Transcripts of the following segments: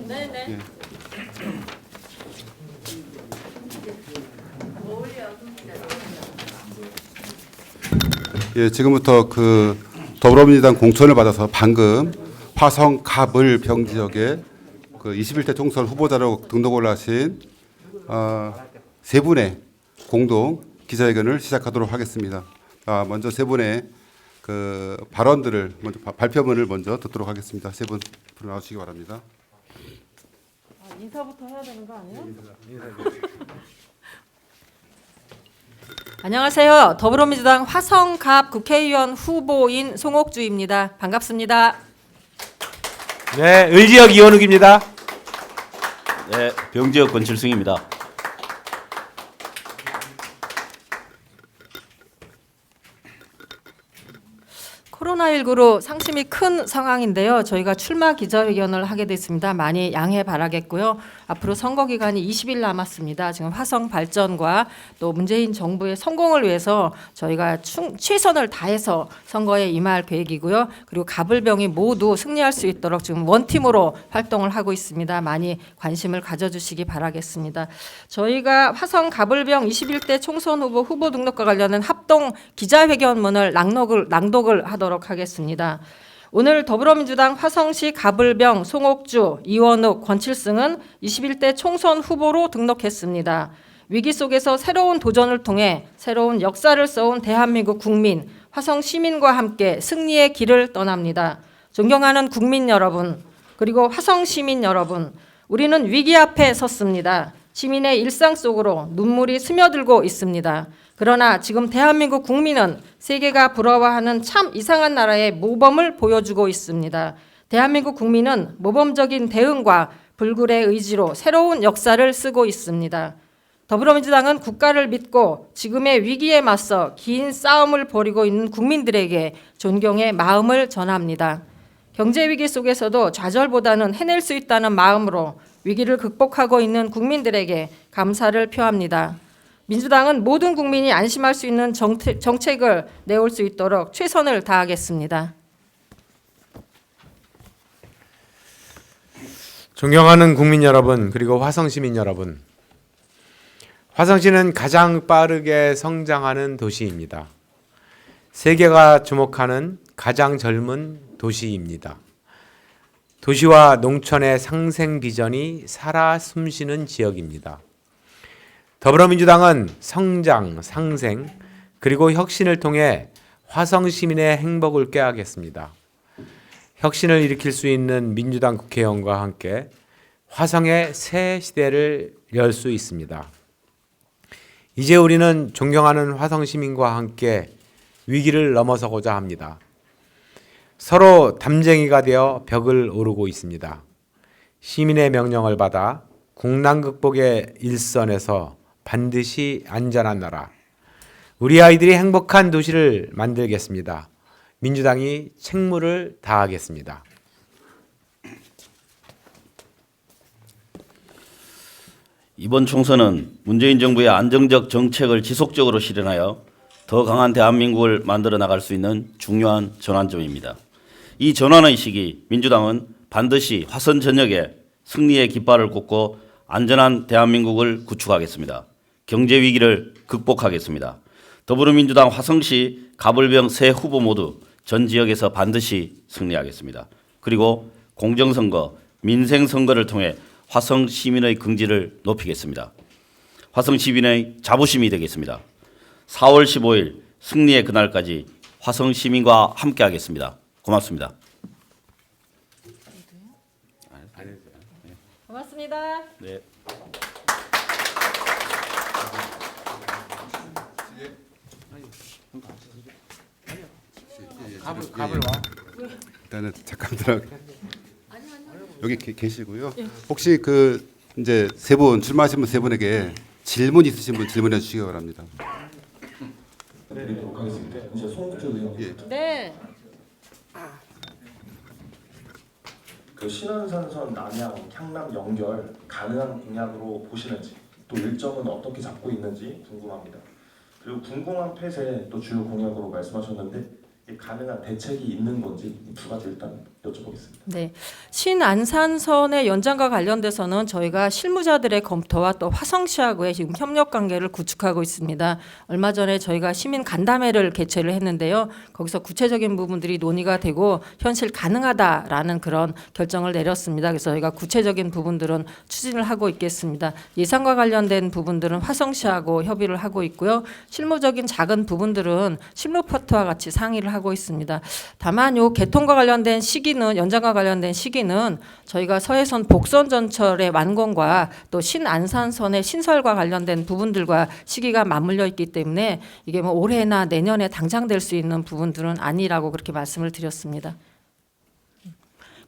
네네. 예. 예, 지금부터 그 더불어민주당 공천을 받아서 방금 화성 가불병 지역에 그 21대 총선 후보자로 등록을 하신 세 분의 공동 기자회견을 시작하도록 하겠습니다. 먼저 세 분의 그 발언들을 먼저 발표문을 먼저 듣도록 하겠습니다. 세 분 앞으로 나오시기 바랍니다. 인사부터 해야 되는 거 아니에요? 안녕하세요. 더불어민주당 화성갑 국회의원 후보인 송옥주입니다. 반갑습니다. 네, 을지역 이원욱입니다. 네, 병지역 권칠승입니다. 코로나19로 상심이 큰 상황인데요. 저희가 출마 기자회견을 하게 됐습니다. 많이 양해 바라겠고요. 앞으로 선거 기간이 20일 남았습니다. 지금 화성 발전과 또 문재인 정부의 성공을 위해서 저희가 최선을 다해서 선거에 임할 계획이고요. 그리고 가불병이 모두 승리할 수 있도록 지금 원팀으로 활동을 하고 있습니다. 많이 관심을 가져주시기 바라겠습니다. 저희가 화성 가불병 21대 총선 후보 등록과 관련한 합동 기자회견문을 낭독을 하도록 하겠습니다. 오늘 더불어민주당 화성시 가불병 송옥주, 이원욱, 권칠승은 21대 총선 후보로 등록했습니다. 위기 속에서 새로운 도전을 통해 새로운 역사를 써온 대한민국 국민, 화성 시민과 함께 승리의 길을 떠납니다. 존경하는 국민 여러분, 그리고 화성 시민 여러분, 우리는 위기 앞에 섰습니다. 시민의 일상 속으로 눈물이 스며들고 있습니다. 그러나 지금 대한민국 국민은 세계가 부러워하는 참 이상한 나라의 모범을 보여주고 있습니다. 대한민국 국민은 모범적인 대응과 불굴의 의지로 새로운 역사를 쓰고 있습니다. 더불어민주당은 국가를 믿고 지금의 위기에 맞서 긴 싸움을 벌이고 있는 국민들에게 존경의 마음을 전합니다. 경제 위기 속에서도 좌절보다는 해낼 수 있다는 마음으로 위기를 극복하고 있는 국민들에게 감사를 표합니다. 민주당은 모든 국민이 안심할 수 있는 정책을 내올 수 있도록 최선을 다하겠습니다. 존경하는 국민 여러분, 그리고 화성 시민 여러분. 화성시는 가장 빠르게 성장하는 도시입니다. 세계가 주목하는 가장 젊은 도시입니다. 도시와 농촌의 상생 비전이 살아 숨쉬는 지역입니다. 더불어민주당은 성장, 상생, 그리고 혁신을 통해 화성 시민의 행복을 꾀하겠습니다. 혁신을 일으킬 수 있는 민주당 국회의원과 함께 화성의 새 시대를 열 수 있습니다. 이제 우리는 존경하는 화성 시민과 함께 위기를 넘어서고자 합니다. 서로 담쟁이가 되어 벽을 오르고 있습니다. 시민의 명령을 받아 국난 극복의 일선에서 반드시 안전한 나라, 우리 아이들이 행복한 도시를 만들겠습니다. 민주당이 책무를 다하겠습니다. 이번 총선은 문재인 정부의 안정적 정책을 지속적으로 실현하여 더 강한 대한민국을 만들어 나갈 수 있는 중요한 전환점입니다. 이 전환의 시기, 민주당은 반드시 화성 전역에 승리의 깃발을 꽂고 안전한 대한민국을 구축하겠습니다. 경제 위기를 극복하겠습니다. 더불어민주당 화성시 가불병 세 후보 모두 전 지역에서 반드시 승리하겠습니다. 그리고 공정선거, 민생선거를 통해 화성 시민의 긍지를 높이겠습니다. 화성 시민의 자부심이 되겠습니다. 4월 15일 승리의 그날까지 화성 시민과 함께하겠습니다. 고맙습니다. 고맙습니다. 네. 갑을 와. 일단은 잠깐 들어. 여기 계시고요. 혹시 그 이제 세 분 출마하신 분 세 분에게 질문 있으신 분 질문해 주시기 바랍니다. 드리도록 하겠습니다. 이제 송국주 의원님. 예. 네. 그 신안산선 남양 향남 연결 가능한 공약으로 보시는지 또 일정은 어떻게 잡고 있는지 궁금합니다. 그리고 궁공항 폐쇄 또 주요 공약으로 말씀하셨는데 가능한 대책이 있는 건지 두 가지 일단 여쭤보겠습니다. 네, 신안산선의 연장과 관련돼서는 저희가 실무자들의 검토와 또 화성시하고의 지금 협력 관계를 구축하고 있습니다. 얼마 전에 저희가 시민 간담회를 개최를 했는데요. 거기서 구체적인 부분들이 논의가 되고 현실 가능하다라는 그런 결정을 내렸습니다. 그래서 저희가 구체적인 부분들은 추진을 하고 있겠습니다. 예산과 관련된 부분들은 화성시하고 협의를 하고 있고요. 실무적인 작은 부분들은 실무파트와 같이 상의를 하고 있습니다. 다만 요 개통과 관련된 시기는 연장과 관련된 시기는 저희가 서해선 복선 전철의 완공과 또 신안산선의 신설과 관련된 부분들과 시기가 맞물려 있기 때문에 이게 뭐 올해나 내년에 당장 될 수 있는 부분들은 아니라고 그렇게 말씀을 드렸습니다.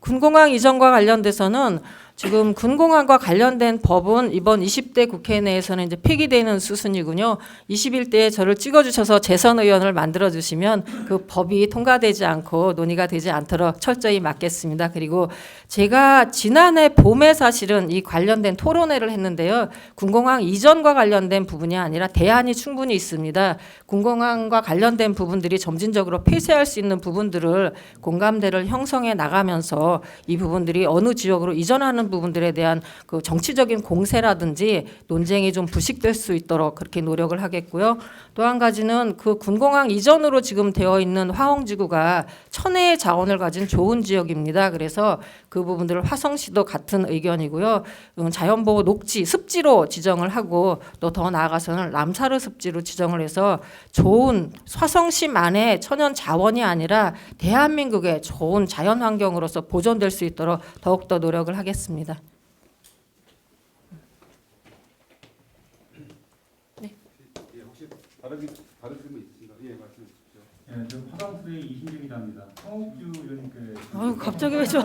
군공항 이전과 관련돼서는 지금 군공항과 관련된 법은 이번 20대 국회 내에서는 이제 폐기되는 수순이군요. 21대에 저를 찍어주셔서 재선 의원을 만들어주시면 그 법이 통과되지 않고 논의가 되지 않도록 철저히 막겠습니다. 그리고 제가 지난해 봄에 사실은 이 관련된 토론회를 했는데요. 군공항 이전과 관련된 부분이 아니라 대안이 충분히 있습니다. 군공항과 관련된 부분들이 점진적으로 폐쇄할 수 있는 부분들을 공감대를 형성해 나가면서 이 부분들이 어느 지역으로 이전하는 부분들에 대한 그 정치적인 공세라든지 논쟁이 좀 부식될 수 있도록 그렇게 노력을 하겠고요. 또 한 가지는 그 군공항 이전으로 지금 되어 있는 화홍지구가 천혜의 자원을 가진 좋은 지역입니다. 그래서 그 부분들을 화성시도 같은 의견이고요. 자연보호 녹지, 습지로 지정을 하고 또 더 나아가서는 람사르 습지로 지정을 해서 좋은 화성시만의 천연 자원이 아니라 대한민국의 좋은 자연 환경으로서 보존될 수 있도록 더욱더 노력을 하겠습니다. 다른 질문 있으신가요? 예, 말씀해 주십시오. 네, 저 화성수의 이신재입니다. 성옥주 의원님께 아유, 갑자기 왜 저?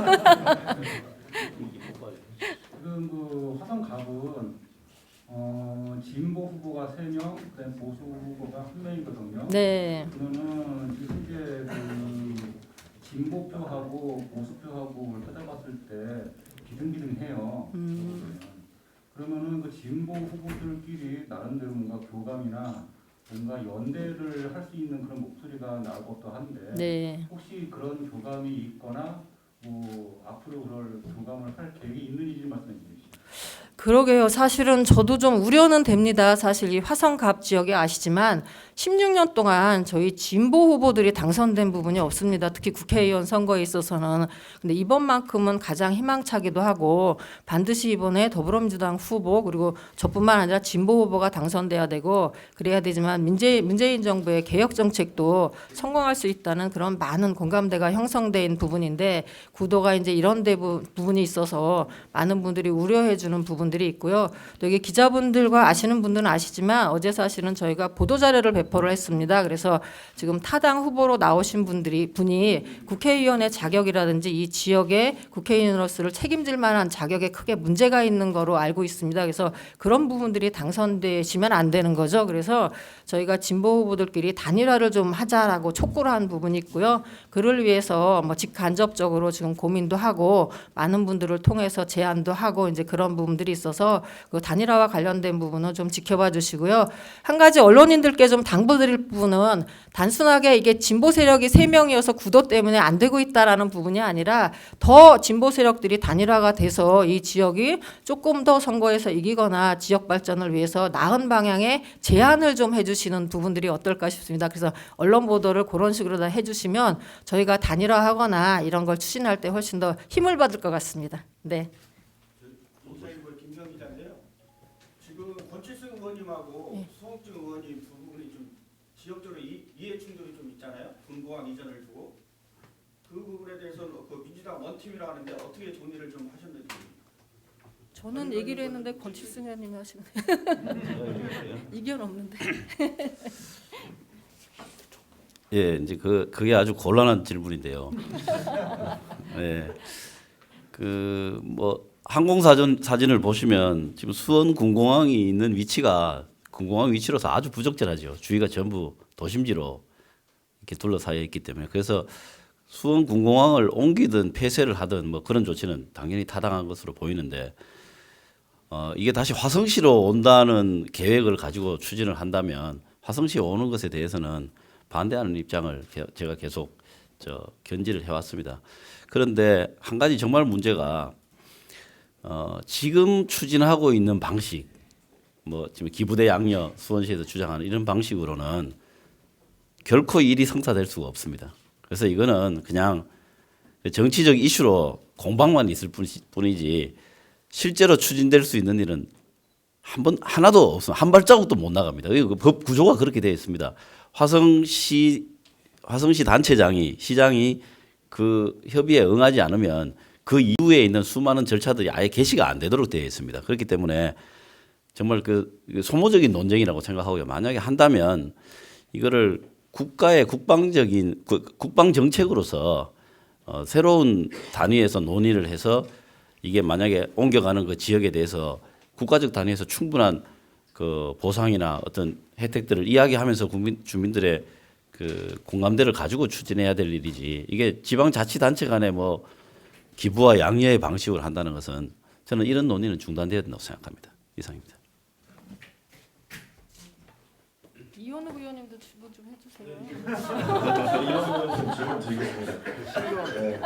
지금 그 화성갑은 진보 후보가 3명, 그다음 보수 후보가 1명이거든요. 네. 그러면은 지금 현재 그 진보표하고 보수표하고 찾아봤을 때 비등비등해요. 그러면은 그 진보 후보들끼리 나름대로 뭔가 교감이나 뭔가 연대를 할 수 있는 그런 목소리가 나올 것도 한데 네. 혹시 그런 교감이 있거나 뭐 앞으로 그럴 교감을 할 계획이 있는지 말씀해 주십시오. 그러게요. 사실은 저도 좀 우려는 됩니다. 사실 이 화성갑 지역에 아시지만 16년 동안 저희 진보 후보들이 당선된 부분이 없습니다. 특히 국회의원 선거에 있어서는. 근데 이번만큼은 가장 희망차기도 하고 반드시 이번에 더불어민주당 후보 그리고 저뿐만 아니라 진보 후보가 당선돼야 되고 그래야 되지만 문재인 정부의 개혁 정책도 성공할 수 있다는 그런 많은 공감대가 형성된 부분인데 구도가 이제 이런 부분이 있어서 많은 분들이 우려해 주는 부분들이 있고요. 또 이게 기자분들과 아시는 분들은 아시지만 어제 사실은 저희가 보도 자료를 배포를 했습니다. 그래서 지금 타당 후보로 나오신 분이 국회의원의 자격이라든지 이 지역의 국회의원으로서를 책임질 만한 자격에 크게 문제가 있는 거로 알고 있습니다. 그래서 그런 부분들이 당선되시면 안 되는 거죠. 그래서 저희가 진보 후보들끼리 단일화를 좀 하자라고 촉구를 한 부분이 있고요. 그를 위해서 뭐 직간접적으로 지금 고민도 하고 많은 분들을 통해서 제안도 하고 이제 그런 부분들이 있어서 그 단일화와 관련된 부분은 좀 지켜봐 주시고요. 한 가지 언론인들께 좀 당부드릴 부분은 단순하게 이게 진보 세력이 3명이어서 구도 때문에 안 되고 있다라는 부분이 아니라 더 진보 세력들이 단일화가 돼서 이 지역이 조금 더 선거에서 이기거나 지역 발전을 위해서 나은 방향의 제안을 좀 해주시는 부분들이 어떨까 싶습니다. 그래서 언론 보도를 그런 식으로 다 해주시면 저희가 단일화하거나 이런 걸 추진할 때 훨씬 더 힘을 받을 것 같습니다. 네. 조사일보의 김경 기자인데요. 지금 권칠승 의원님하고 송옥준 의원님 두 분이 좀 지역적으로 이해 충돌이 좀 있잖아요. 군공항 이전을 두고 그 부분에 대해서는 그 민주당 원팀이라 하는데 어떻게 정리를 좀 하셨는지. 저는 얘기를 했는데 권칠승 의원님이 하시는 이견 없는데. 예, 이제 그게 아주 곤란한 질문인데요. 예, 그 뭐 항공 사진을 보시면 지금 수원 군공항이 있는 위치가 군공항 위치로서 아주 부적절하죠. 주위가 전부 도심지로 이렇게 둘러싸여 있기 때문에 그래서 수원 군공항을 옮기든 폐쇄를 하든 뭐 그런 조치는 당연히 타당한 것으로 보이는데 이게 다시 화성시로 온다는 계획을 가지고 추진을 한다면 화성시에 오는 것에 대해서는 반대하는 입장을 제가 계속 견지를 해왔습니다. 그런데 한 가지 정말 문제가 지금 추진하고 있는 방식, 뭐 지금 기부대 양녀 수원시에서 주장하는 이런 방식으로는 결코 일이 성사될 수가 없습니다. 그래서 이거는 그냥 정치적 이슈로 공방만 있을 뿐이지 실제로 추진될 수 있는 일은 하나도 없습니다. 한 발자국도 못 나갑니다. 그 법 구조가 그렇게 되어 있습니다. 화성시 단체장이 시장이 그 협의에 응하지 않으면 그 이후에 있는 수많은 절차들이 아예 개시가 안 되도록 되어 있습니다. 그렇기 때문에 정말 그 소모적인 논쟁이라고 생각하고요. 만약에 한다면 이거를 국가의 국방적인 국방 정책으로서 새로운 단위에서 논의를 해서 이게 만약에 옮겨가는 그 지역에 대해서 국가적 단위에서 충분한 그 보상이나 어떤 혜택들을 이야기하면서 주민들의 그 공감대를 가지고 추진해야 될 일이지 이게 지방자치단체 간에 뭐 기부와 양녀의 방식으로 한다는 것은 저는 이런 논의는 중단되어야 된다고 생각합니다. 이상입니다. 이현우 의원님도 질문 좀 해주세요. 이현 의원님 질문 드리겠습니다. 네,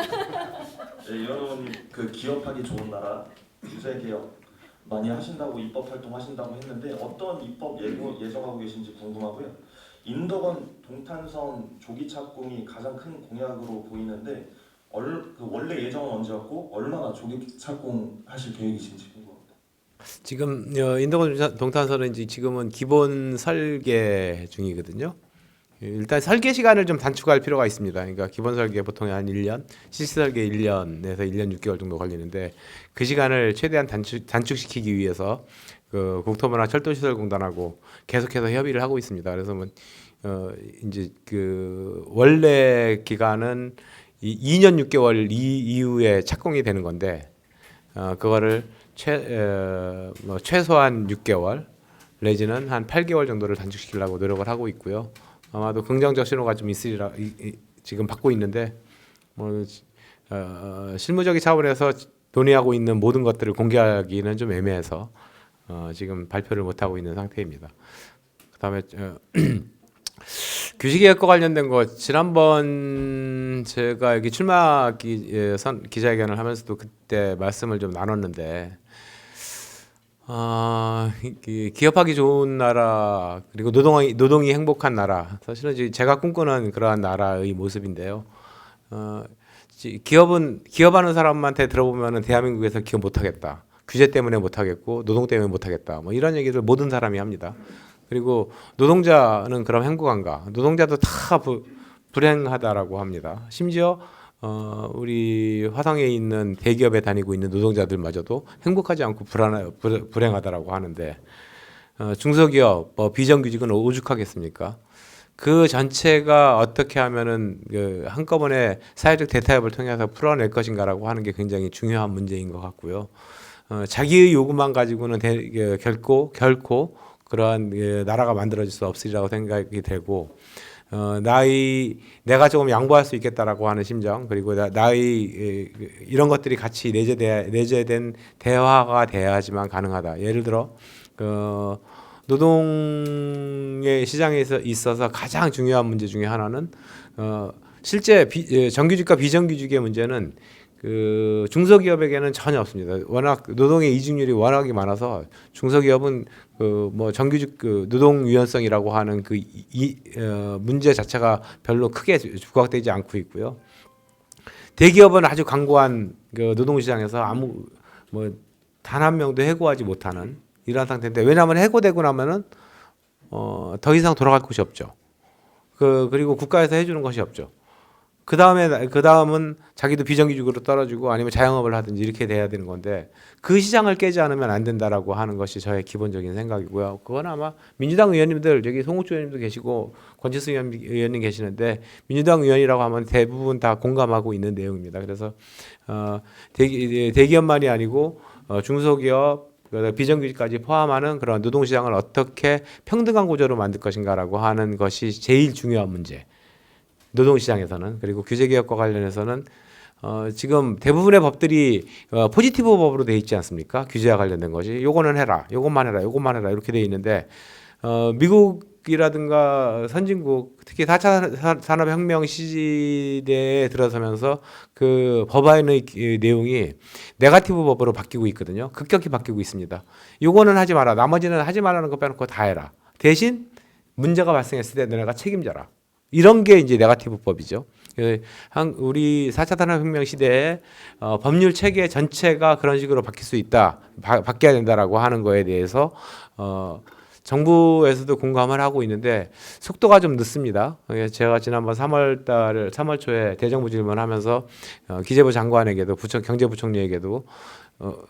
이현 의원님 그 기업하기 좋은 나라 규제 개혁 많이 하신다고 입법 활동하신다고 했는데 어떤 입법 예정하고 계신지 궁금하고요. 인덕원 동탄선 조기 착공이 가장 큰 공약으로 보이는데 원래 예정은 언제였고 얼마나 조기 착공하실 계획이신지 궁금합니다. 지금 인덕원 동탄선은 이제 지금은 기본 설계 중이거든요. 일단 설계 시간을 좀 단축할 필요가 있습니다. 그러니까 기본 설계 보통 한 1년, 실시 설계 1년에서 1년 6개월 정도 걸리는데 그 시간을 최대한 단축시키기 위해서 그 국토부나 철도시설공단하고 계속해서 협의를 하고 있습니다. 그래서 뭐 이제 그 원래 기간은 2년 6개월 이후에 착공이 되는 건데 그거를 최소한 6개월 내지는 한 8개월 정도를 단축시키려고 노력을 하고 있고요. 아마도 긍정적 신호가 좀 있으리라 지금 받고 있는데 뭐 실무적인 차원에서 논의하고 있는 모든 것들을 공개하기는 좀 애매해서 지금 발표를 못 하고 있는 상태입니다. 그다음에 규칙개혁과 관련된 거 지난번 제가 여기 출마 기자회견을 하면서도 그때 말씀을 좀 나눴는데 기업하기 좋은 나라 그리고 노동이 행복한 나라 사실은 이제 제가 꿈꾸는 그러한 나라의 모습인데요. 기업하는 사람한테 들어보면은 대한민국에서 기업 못하겠다. 규제 때문에 못하겠고 노동 때문에 못하겠다. 뭐 이런 얘기를 모든 사람이 합니다. 그리고 노동자는 그럼 행복한가? 노동자도 다 불행하다라고 합니다. 심지어 우리 화성에 있는 대기업에 다니고 있는 노동자들마저도 행복하지 않고 불행하다라고 하는데 중소기업 비정규직은 오죽하겠습니까? 그 전체가 어떻게 하면은 한꺼번에 사회적 대타협을 통해서 풀어낼 것인가라고 하는 게 굉장히 중요한 문제인 것 같고요. 자기의 요구만 가지고는 결코 그러한 나라가 만들어질 수 없으리라고 생각이 되고 내가 조금 양보할 수 있겠다라고 하는 심정 그리고 나의 이런 것들이 같이 내재된 대화가 돼야지만 가능하다. 예를 들어 노동의 시장에 있어서 가장 중요한 문제 중에 하나는 실제 정규직과 비정규직의 문제는 그 중소기업에게는 전혀 없습니다. 워낙 노동의 이직률이 워낙에 많아서 중소기업은 뭐 정규직 노동 유연성이라고 하는 문제 자체가 별로 크게 부각되지 않고 있고요. 대기업은 아주 강고한 노동시장에서 단 한 명도 해고하지 못하는 이런 상태인데 왜냐하면 해고되고 나면은 더 이상 돌아갈 곳이 없죠. 그리고 국가에서 해주는 것이 없죠. 그 다음은 자기도 비정규직으로 떨어지고 아니면 자영업을 하든지 이렇게 돼야 되는 건데 그 시장을 깨지 않으면 안 된다라고 하는 것이 저의 기본적인 생각이고요. 그건 아마 민주당 의원님들 여기 송우주 의원님도 계시고 권지수 의원님 계시는데 민주당 의원이라고 하면 대부분 다 공감하고 있는 내용입니다. 그래서 대기업만이 아니고 중소기업 비정규직까지 포함하는 그런 노동시장을 어떻게 평등한 구조로 만들 것인가라고 하는 것이 제일 중요한 문제. 노동시장에서는 그리고 규제개혁과 관련해서는 지금 대부분의 법들이 포지티브 법으로 돼 있지 않습니까? 규제와 관련된 것이 요거는 해라, 요것만 해라, 요것만 해라 이렇게 돼 있는데 미국 이라든가 선진국 특히 4차 산업혁명 시대에 들어서면서 그 법안의 내용이 네거티브 법으로 바뀌고 있거든요. 급격히 바뀌고 있습니다. 요거는 하지 마라. 나머지는 하지 말라는 거 빼놓고 다 해라. 대신 문제가 발생했을 때 너네가 책임져라. 이런 게 이제 네거티브 법이죠. 우리 4차 산업혁명 시대에 법률 체계 전체가 그런 식으로 바뀔 수 있다. 바뀌어야 된다라고 하는 거에 대해서 정부에서도 공감을 하고 있는데 속도가 좀 늦습니다. 제가 지난번 3월 초에 대정부 질문하면서 기재부 장관에게도 경제부총리에게도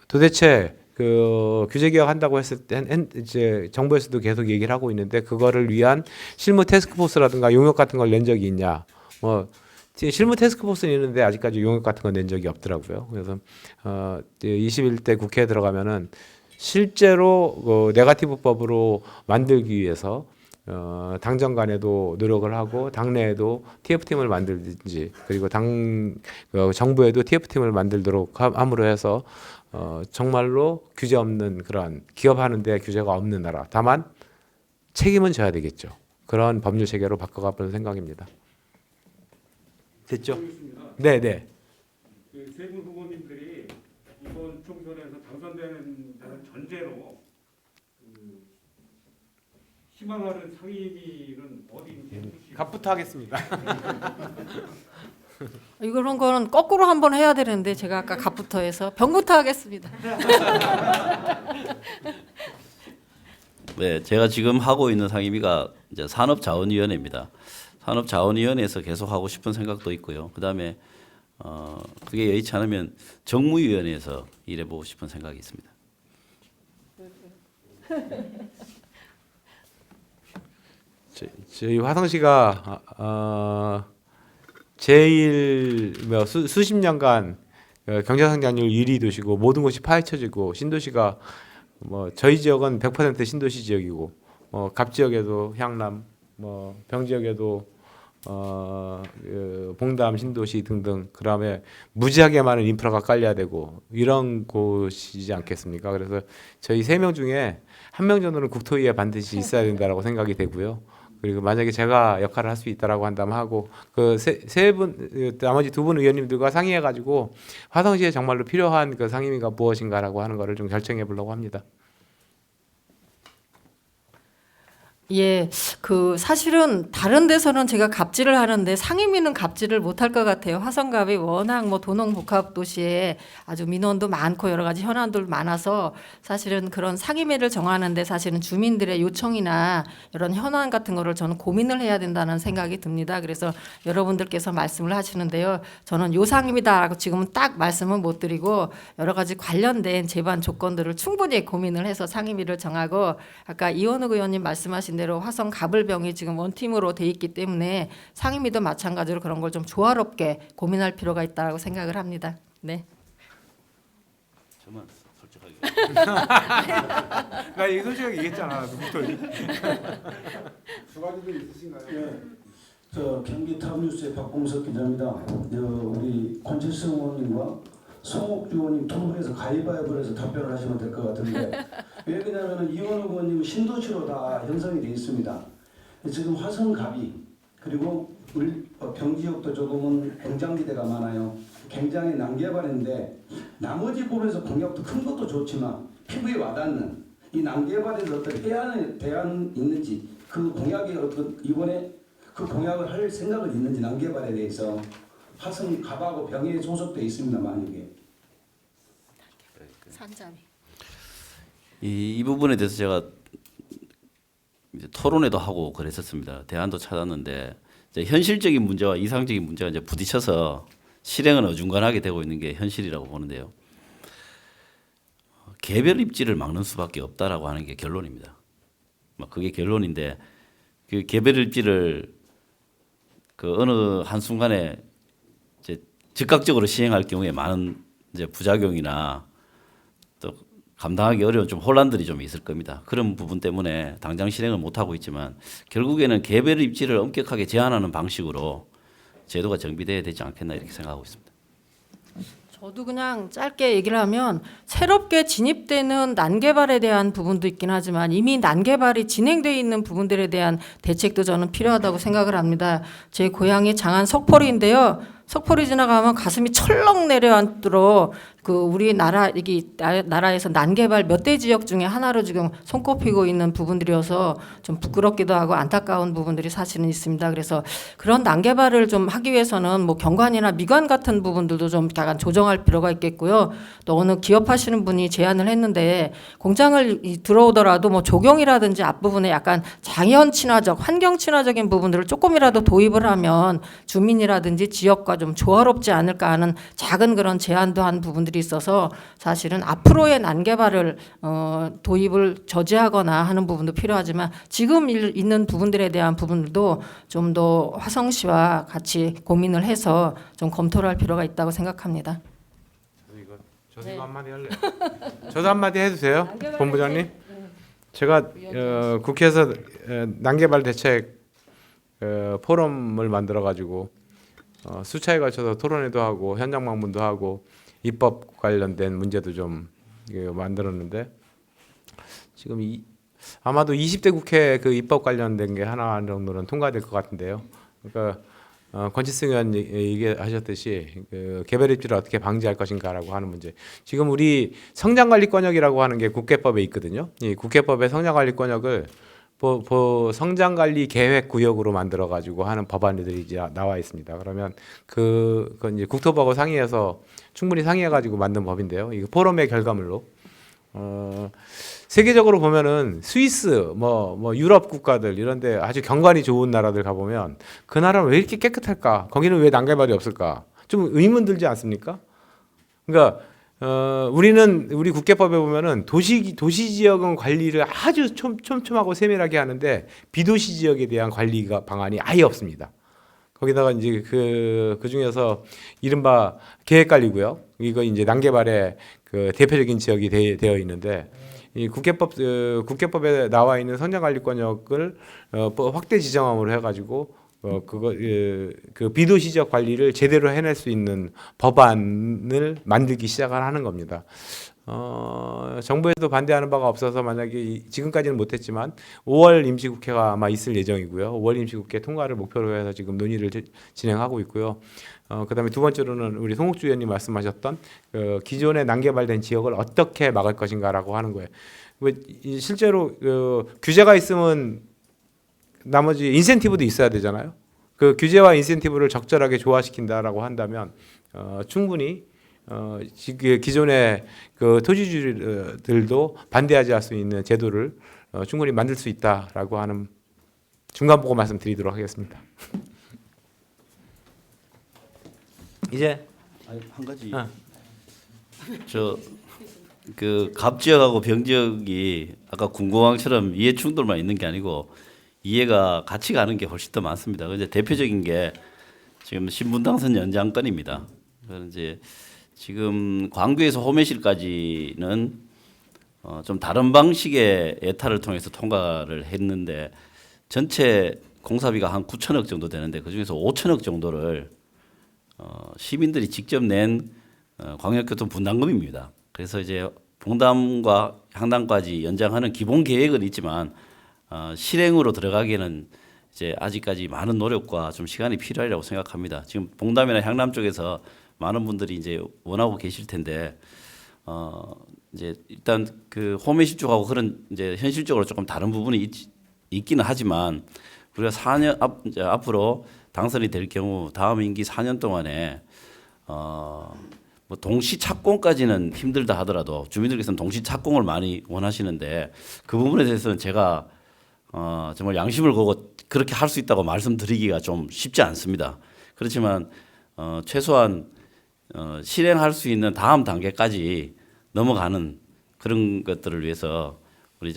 도대체 그 규제 개혁한다고 했을 때 이제 정부에서도 계속 얘기를 하고 있는데 그거를 위한 실무 태스크포스라든가 용역 같은 걸 낸 적이 있냐? 뭐 실무 태스크포스는 있는데 아직까지 용역 같은 건 낸 적이 없더라고요. 그래서 21대 국회에 들어가면은 실제로 네거티브 법으로 만들기 위해서 당정 간에도 노력을 하고 당내에도 TF팀을 만들든지 그리고 정부에도 TF팀을 만들도록 함으로 해서 정말로 규제 없는 그런 기업하는데 규제가 없는 나라. 다만 책임은 져야 되겠죠. 그런 법률 체계로 바꿔가볼 생각입니다. 됐죠? 네, 네. 세 분 후보님들이 이번 총선에서 당선되는 전제로 희망하는 상임위는 어디인지 갑부터 하겠습니다. 이런 거는 거꾸로 한번 해야 되는데 제가 아까 갑부터 해서 병부터 하겠습니다. 네, 제가 지금 하고 있는 상임위가 이제 산업자원위원회입니다. 산업자원위원회에서 계속 하고 싶은 생각도 있고요. 그다음에 그게 여의치 않으면 정무위원회에서 일해보고 싶은 생각이 있습니다. 저희 화성시가 제일 수십 년간 경제성장률 1위 도시고 모든 곳이 파헤쳐지고 신도시가 저희 지역은 100% 신도시 지역이고 갑 지역에도 향남 병 지역에도 봉담 신도시 등등 그다음에 무지하게 많은 인프라가 깔려야 되고 이런 곳이지 않겠습니까? 그래서 저희 3명 중에 1명 정도는 국토위에 반드시 있어야 된다라고 생각이 되고요. 그리고 만약에 제가 역할을 할 수 있다라고 한다면 하고 그 세 분 나머지 2분 의원님들과 상의해 가지고 화성시에 정말로 필요한 그 상임위가 무엇인가라고 하는 거를 좀 결정해 보려고 합니다. 예, 그 사실은 다른 데서는 제가 갑질을 하는데 상임위는 갑질을 못할 것 같아요. 화성갑이 워낙 도농복합 도시에 아주 민원도 많고 여러 가지 현안도 많아서 사실은 그런 상임위를 정하는데 사실은 주민들의 요청이나 이런 현안 같은 거를 저는 고민을 해야 된다는 생각이 듭니다. 그래서 여러분들께서 말씀을 하시는데요. 저는 요 상임이다라고 지금은 딱 말씀은 못 드리고 여러 가지 관련된 제반 조건들을 충분히 고민을 해서 상임위를 정하고 아까 이원욱 의원님 말씀하신 대로 화성 가불병이 지금 원팀으로 돼 있기 때문에 상임위도 마찬가지로 그런 걸 좀 조화롭게 고민할 필요가 있다고 생각을 합니다. 네. 저만 솔직하게. 나 이거 솔직하게 얘기했잖아. 국토위. 수고하시는 있으신가요? 예, 저 경기 탑뉴스의 박봉석 기자입니다. 우리 권칠성 의원님과 송옥주 의원님 두 분에서 가위바위보를 해서 답변을 하시면 될 것 같은데 왜 그러냐면 이원욱 의원님은 신도시로 다 형성이 되어 있습니다. 지금 화성갑이 그리고 우리 병지역도 조금은 공장지대가 많아요. 굉장히 난개발인데 나머지 부분에서 공약도 큰 것도 좋지만 피부에 와닿는 이 난개발에서 어떤 대안이 있는지 그 공약이 어떤 이번에 그 공약을 할 생각은 있는지 난개발에 대해서 화성 갑하고 병에 소속돼 있습니다. 만약에 산자위. 이 부분에 대해서 제가 이제 토론회도 하고 그랬었습니다. 대안도 찾았는데 이제 현실적인 문제와 이상적인 문제가 이제 부딪혀서 실행은 어중간하게 되고 있는 게 현실이라고 보는데요. 개별 입지를 막는 수밖에 없다라고 하는 게 결론입니다. 그게 결론인데 그 개별 입지를 그 어느 한 순간에 이제 즉각적으로 시행할 경우에 많은 이제 부작용이나 또 감당하기 어려운 좀 혼란들이 좀 있을 겁니다. 그런 부분 때문에 당장 실행을 못 하고 있지만 결국에는 개별 입지를 엄격하게 제한하는 방식으로 제도가 정비돼야 되지 않겠나 이렇게 생각하고 있습니다. 저도 그냥 짧게 얘기를 하면 새롭게 진입되는 난개발에 대한 부분도 있긴 하지만 이미 난개발이 진행되어 있는 부분들에 대한 대책도 저는 필요하다고 생각을 합니다. 제 고향이 장안 석포리인데요. 석포리 지나가면 가슴이 철렁 내려앉도록 그 우리나라 이게 나라에서 난개발 몇 대 지역 중에 하나로 지금 손꼽히고 있는 부분들이어서 좀 부끄럽기도 하고 안타까운 부분들이 사실은 있습니다. 그래서 그런 난개발을 좀 하기 위해서는 뭐 경관이나 미관 같은 부분들도 좀 약간 조정할 필요가 있겠고요. 또 어느 기업하시는 분이 제안을 했는데 공장을 들어오더라도 뭐 조경이라든지 앞부분에 약간 자연 친화적, 환경 친화적인 부분들을 조금이라도 도입을 하면 주민이라든지 지역과 좀 조화롭지 않을까 하는 작은 그런 제안도 한 부분들이 있어서 사실은 앞으로의 난개발을 도입을 저지하거나 하는 부분도 필요하지만 지금 있는 부분들에 대한 부분들도 좀 더 화성시와 같이 고민을 해서 좀 검토를 할 필요가 있다고 생각합니다. 저도 네. 이거 한마디 할래요. 저도 한마디 해도 돼요, 본부장님? 제가 국회에서 난개발 대책 포럼을 만들어 가지고 수차에 걸쳐서 토론회도 하고 현장 방문도 하고 입법 관련된 문제도 좀 만들었는데 지금 아마도 20대 국회 그 입법 관련된 게 하나 정도는 통과될 것 같은데요. 그러니까 권치승 의원 얘기하셨듯이 그 개별 입지를 어떻게 방지할 것인가라고 하는 문제. 지금 우리 성장관리권역이라고 하는 게 국회법에 있거든요. 이 국회법의 성장관리권역을 성장관리 계획 구역으로 만들어 가지고 하는 법안들이 이제 나와 있습니다. 그러면 그건 이제 국토부하고 상의해서 충분히 상의해 가지고 만든 법인데요. 이 포럼의 결과물로 세계적으로 보면은 스위스 뭐 유럽 국가들 이런데 아주 경관이 좋은 나라들 가 보면 그 나라는 왜 이렇게 깨끗할까? 거기는 왜 난개발이 없을까? 좀 의문 들지 않습니까? 그러니까 우리는 우리 국회법에 보면은 도시 지역은 관리를 아주 촘촘하고 세밀하게 하는데 비도시 지역에 대한 관리가 방안이 아예 없습니다. 거기다가 이제 그 중에서 이른바 계획관리구역 이거 이제 난개발의 그 대표적인 지역이 되어 있는데 이 국회법에 나와 있는 성장관리권역을 확대 지정함으로 해가지고 그 비도시 지역 관리를 제대로 해낼 수 있는 법안을 만들기 시작을 하는 겁니다. 정부에도 반대하는 바가 없어서 만약에 지금까지는 못했지만 5월 임시국회가 아마 있을 예정이고요. 5월 임시국회 통과를 목표로 해서 지금 논의를 진행하고 있고요. 그다음에 두 번째로는 우리 송옥주 의원님 말씀하셨던 기존에 난개발된 지역을 어떻게 막을 것인가라고 하는 거예요. 실제로 규제가 있으면 나머지 인센티브도 있어야 되잖아요. 그 규제와 인센티브를 적절하게 조화시킨다라고 한다면 충분히 기존의 그 토지주들도 반대하지 않을 수 있는 제도를 충분히 만들 수 있다라고 하는 중간 보고 말씀드리도록 하겠습니다. 이제 한 가지 그 갑지역하고 병지역이 아까 군공항처럼 이해 충돌만 있는 게 아니고 이해가 같이 가는 게 훨씬 더 많습니다. 이제 대표적인 게 지금 신분당선 연장 건입니다. 그래서 이제 지금 광주에서 호매실까지는 좀 다른 방식의 예타를 통해서 통과를 했는데 전체 공사비가 한 9천억 정도 되는데 그 중에서 5천억 정도를 시민들이 직접 낸 광역교통 분담금입니다. 그래서 이제 봉담과 향담까지 연장하는 기본 계획은 있지만 실행으로 들어가기에는 이제 아직까지 많은 노력과 좀 시간이 필요하리라고 생각합니다. 지금 봉담이나 향남 쪽에서 많은 분들이 이제 원하고 계실 텐데 이제 일단 그 호매실 쪽하고 그런 이제 현실적으로 조금 다른 부분이 있기는 하지만 우리가 4년 이제 앞으로 당선이 될 경우 다음 임기 4년 동안에 뭐 동시 착공까지는 힘들다 하더라도 주민들께서는 동시 착공을 많이 원하시는데 그 부분에 대해서는 제가 정말 양심을 걸고 그렇게 할 수 있다고 말씀드리기가 좀 쉽지 않습니다. 그렇지만 최소한 실행할 수 있는 다음 단계까지 넘어가는 그런 것들을 위해서 우리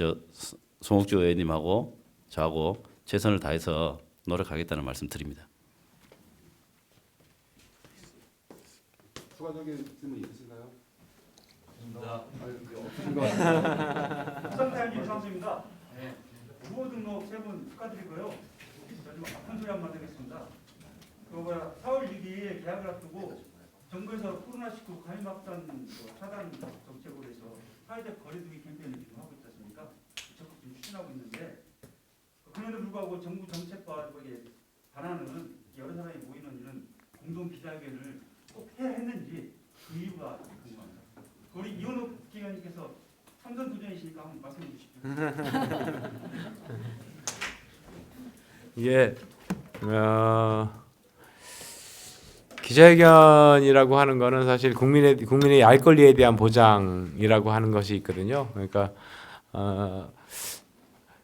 송옥주 의원님하고 저하고 최선을 다해서 노력하겠다는 말씀드립니다. 추가적인 질문 있으신가요? 부산타임 이상수입니다. 후보 등록 3분 축하드리고요. 좀 아픈 소리 한번 드리겠습니다. 4월 6일 계약을 앞두고 정부에서 코로나19 감염 확산 차단 정책으로 해서 사회적 거리두기 캠페인을 지금 하고 있지 않습니까? 적극 지금 추진하고 있는데 그럼에도 불구하고 정부 정책과 거기에 반하는 여러 사람이 모이는 이런 공동 기자회견을 꼭 해야 했는지 그 이유가 궁금합니다. 우리 이원욱 기자님께서 삼선 도전이시니까 한번 말씀해 주십시오. 이게 기자회견이라고 하는 거는 사실 국민의 알 권리에 대한 보장이라고 하는 것이 있거든요. 그러니까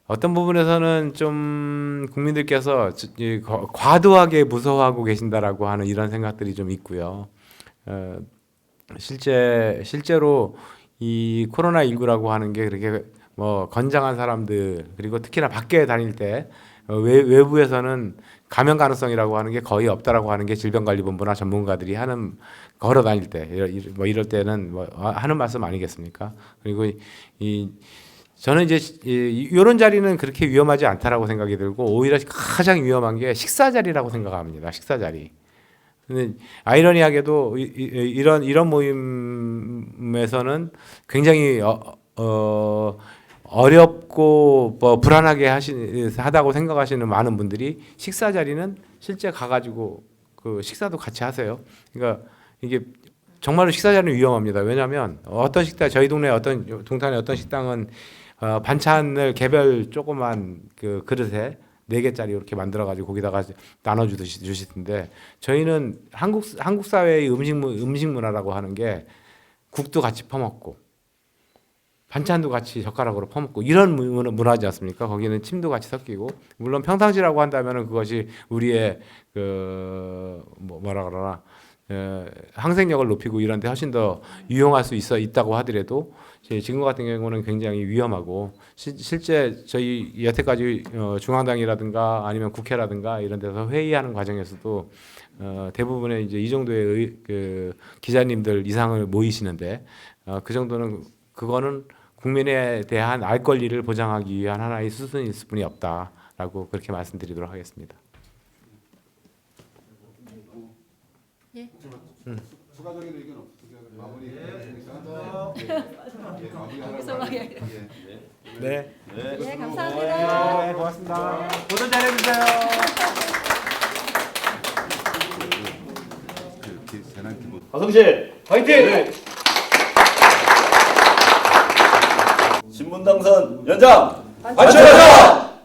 어떤 부분에서는 좀 국민들께서 과도하게 무서워하고 계신다라고 하는 이런 생각들이 좀 있고요. 실제로 이 코로나19라고 하는 게 그렇게 뭐 건장한 사람들 그리고 특히나 밖에 다닐 때 외부에서는 감염 가능성이라고 하는 게 거의 없다라고 하는 게 질병관리본부나 전문가들이 하는 걸어 다닐 때 이럴 때는 뭐 하는 말씀 아니겠습니까? 그리고 저는 이제 이런 자리는 그렇게 위험하지 않다라고 생각이 들고 오히려 가장 위험한 게 식사 자리라고 생각합니다. 식사 자리. 근데 아이러니하게도 이런 모임에서는 굉장히 어렵고 뭐 불안하게 하다고 생각하시는 많은 분들이 식사 자리는 실제 가가지고 그 식사도 같이 하세요. 그러니까 이게 정말로 식사 자리는 위험합니다. 왜냐하면 어떤 식당 저희 동네 어떤 동탄의 어떤 식당은 반찬을 개별 조그만 그 그릇에 4개짜리 이렇게 만들어가지고 거기다가 나눠주시던데 저희는 한국 사회의 음식 문화라고 하는 게 국도 같이 퍼먹고 반찬도 같이 젓가락으로 퍼먹고 이런 문화지 않습니까? 거기는 침도 같이 섞이고 물론 평상시라고 한다면은 그것이 우리의 그 뭐라 그러나 항생력을 높이고 이런 데 훨씬 더 유용할 수 있다고 하더라도 지금 같은 경우는 굉장히 위험하고 실제 저희 여태까지 중앙당이라든가 아니면 국회라든가 이런 데서 회의하는 과정에서도 대부분의 이제 이 정도의 그 기자님들 이상을 모이시는데 그 정도는 그거는 국민에 대한 알 권리를 보장하기 위한 하나의 수순일 뿐이 없다라고 그렇게 말씀드리도록 하겠습니다. 예. 추가적인 의견 없으세요? 마무리. 여기서 막 네. 네, 감사합니다. 네, 고맙습니다. 보도 잘해주세요. 화성실 화이팅! 신분당선 연장 안전하자!